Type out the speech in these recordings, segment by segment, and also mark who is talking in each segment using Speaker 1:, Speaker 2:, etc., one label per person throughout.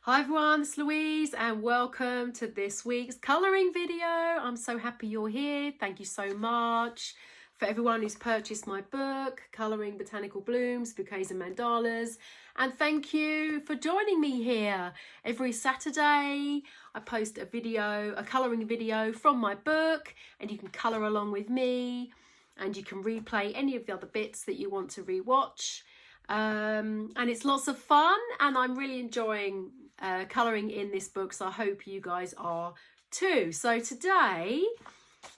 Speaker 1: Hi everyone, it's Louise and welcome to this week's colouring video. I'm so happy you're here. Thank you so much for everyone who's purchased my book, Colouring Botanical Blooms, Bouquets and Mandalas. And thank you for joining me here. Every Saturday I post a colouring video from my book, and you can colour along with me and you can replay any of the other bits that you want to rewatch. And it's lots of fun and I'm really enjoying colouring in this book, so I hope you guys are too. So today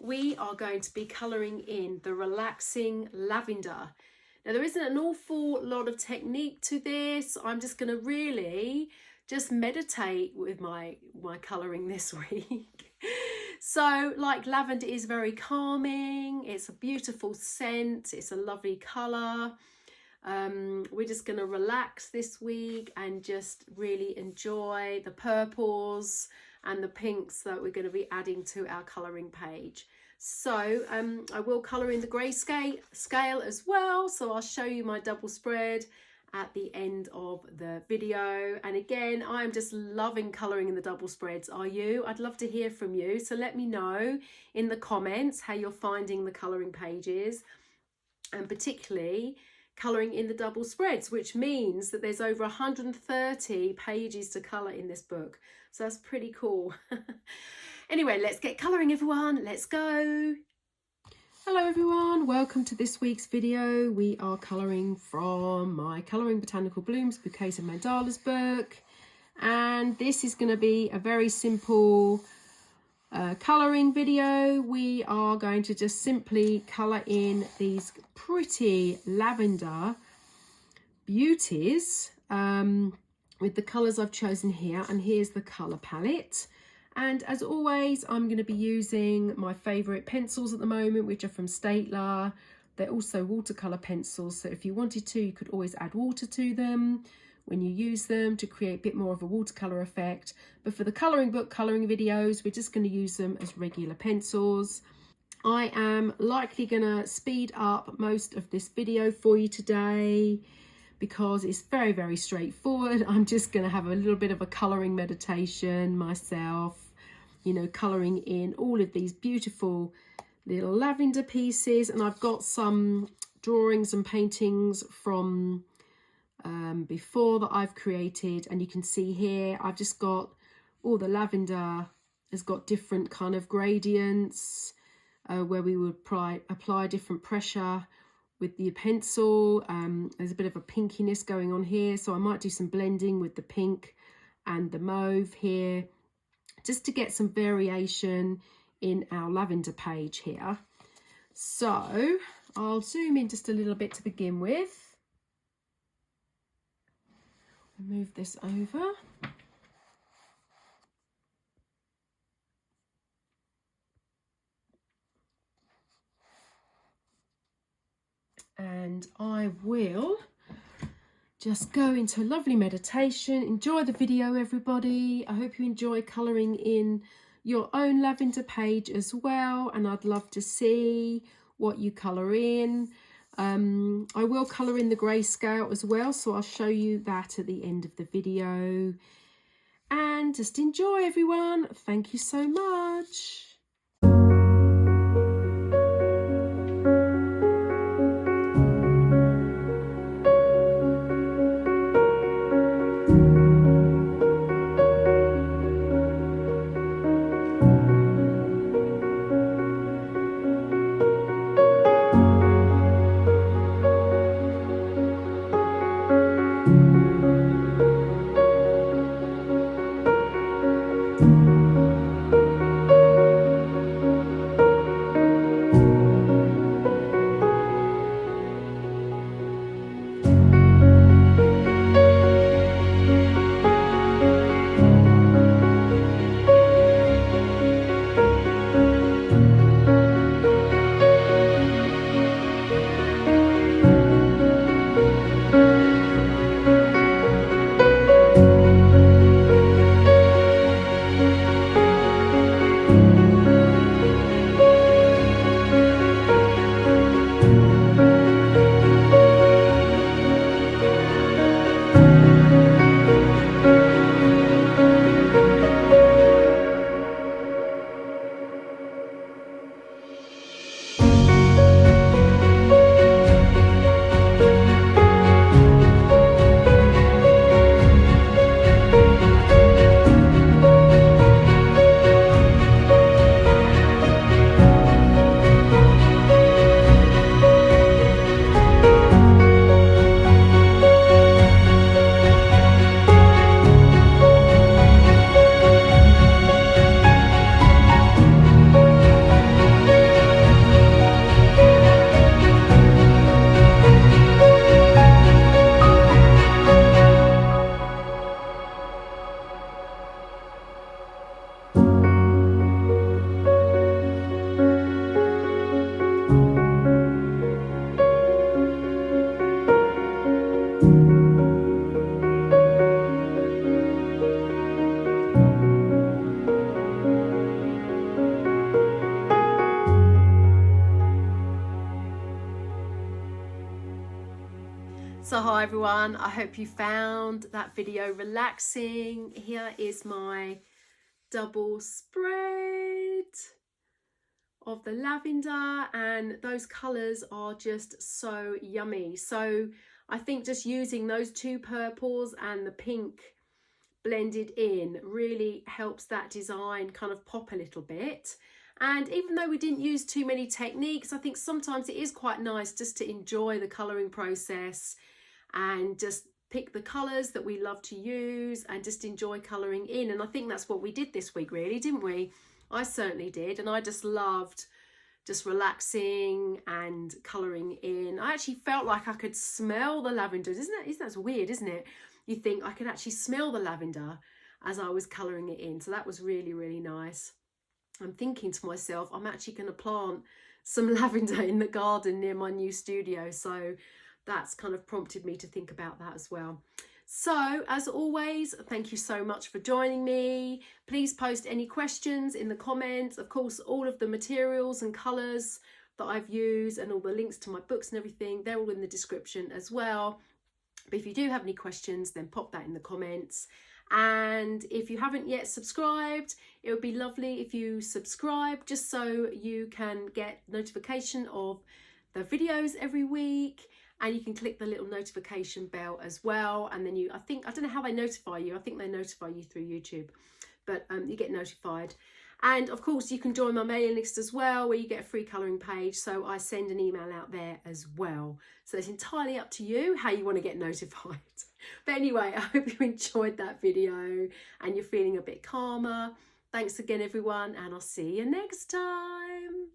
Speaker 1: we are going to be colouring in the relaxing lavender. Now there isn't an awful lot of technique to this. I'm just going to really just meditate with my colouring this week. So like lavender is very calming, it's a beautiful scent, it's a lovely colour. We're just going to relax this week and just really enjoy the purples and the pinks that we're going to be adding to our colouring page. So I will colour in the grey scale as well, so I'll show you my double spread at the end of the video. And again, I'm just loving colouring in the double spreads. Are you? I'd love to hear from you, so let me know in the comments how you're finding the colouring pages, and particularly colouring in the double spreads, which means that there's over 130 pages to colour in this book, so that's pretty cool. Anyway, let's get colouring everyone, let's go. Hello everyone, welcome to this week's video. We are colouring from my Colouring Botanical Blooms, Bouquets and Mandalas book, and this is going to be a very simple colouring video. We are going to just simply colour in these pretty lavender beauties with the colours I've chosen here, and here's the colour palette. And as always, I'm going to be using my favourite pencils at the moment, which are from Staedtler. They're also watercolour pencils, so if you wanted to, you could always add water to them when you use them to create a bit more of a watercolour effect. But for the colouring book colouring videos, we're just going to use them as regular pencils. I am likely going to speed up most of this video for you today because it's very, very straightforward. I'm just going to have a little bit of a colouring meditation myself, you know, colouring in all of these beautiful little lavender pieces. And I've got some drawings and paintings from before that I've created, and you can see here I've just got all the lavender has got different kind of gradients where we would apply different pressure with the pencil. There's a bit of a pinkiness going on here, so I might do some blending with the pink and the mauve here just to get some variation in our lavender page here. So I'll zoom in just a little bit to begin with. Move this over. And I will just go into a lovely meditation. Enjoy the video, everybody. I hope you enjoy colouring in your own lavender page as well, and I'd love to see what you colour in. I will colour in the grayscale as well, so I'll show you that at the end of the video. And just enjoy, everyone. Thank you so much. everyone, I hope you found that video relaxing. Here is my double spread of the lavender, and those colours are just so yummy. So I think just using those two purples and the pink blended in really helps that design kind of pop a little bit. And even though we didn't use too many techniques, I think sometimes it is quite nice just to enjoy the colouring process and just pick the colours that we love to use and just enjoy colouring in. And I think that's what we did this week, really, didn't we? I certainly did, and I just loved just relaxing and colouring in. I actually felt like I could smell the lavender. Isn't that weird, isn't it? You think I could actually smell the lavender as I was colouring it in. So that was really, really nice. I'm thinking to myself, I'm actually going to plant some lavender in the garden near my new studio. So that's kind of prompted me to think about that as well. So as always, thank you so much for joining me. Please post any questions in the comments. Of course, all of the materials and colours that I've used and all the links to my books and everything, they're all in the description as well. But if you do have any questions, then pop that in the comments. And if you haven't yet subscribed, it would be lovely if you subscribe, just so you can get notification of the videos every week, and you can click the little notification bell as well. And then I don't know how they notify you. I think they notify you through YouTube, but you get notified. And of course, you can join my mailing list as well, where you get a free colouring page. So I send an email out there as well. So it's entirely up to you how you want to get notified. But anyway, I hope you enjoyed that video and you're feeling a bit calmer. Thanks again, everyone, and I'll see you next time.